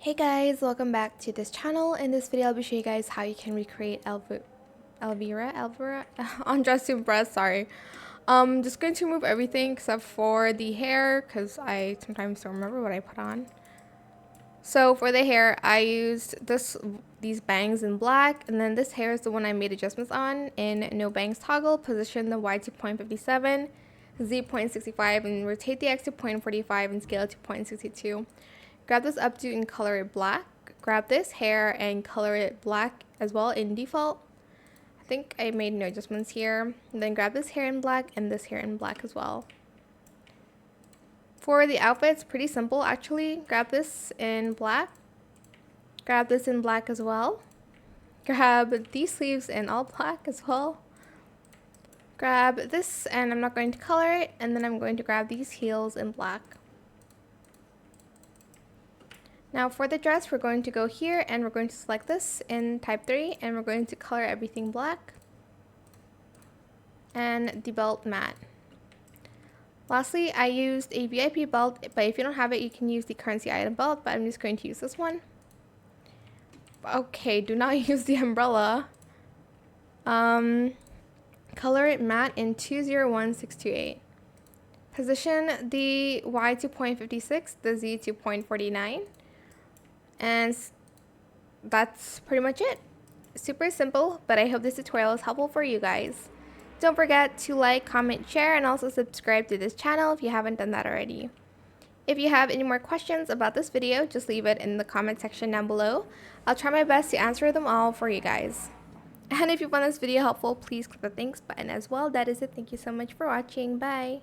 Hey guys, welcome back to this channel. In this video, I'll be showing you guys how you can recreate Elvira on dress to breast. Sorry. Just going to remove everything except for the hair because I sometimes don't remember what I put on. So for the hair, I used these bangs in black, and then this hair is the one I made adjustments on in no bangs toggle. Position the Y to 0.57, Z 0.65, and rotate the X to 0.45 and scale it to 0.62. Grab this updo and color it black. Grab this hair and color it black as well in default. I think I made no adjustments here. And then grab this hair in black and this hair in black as well. For the outfit, it's pretty simple actually. Grab this in black. Grab this in black as well. Grab these sleeves in all black as well. Grab this, and I'm not going to color it, and then I'm going to grab these heels in black. Now for the dress, we're going to go here and we're going to select this in type 3 and we're going to color everything black and the belt matte. Lastly, I used a VIP belt, but if you don't have it, you can use the currency item belt, but I'm just going to use this one. Okay, do not use the umbrella. Color it matte in 201628. Position the Y to 0.56, the Z to 0.49. And that's pretty much it. Super simple, but I hope this tutorial is helpful for you guys. Don't forget to like, comment, share, and also subscribe to this channel if you haven't done that already. If you have any more questions about this video, just leave it in the comment section down below. I'll try my best to answer them all for you guys. And if you found this video helpful, please click the thanks button as well. That is it. Thank you so much for watching. Bye.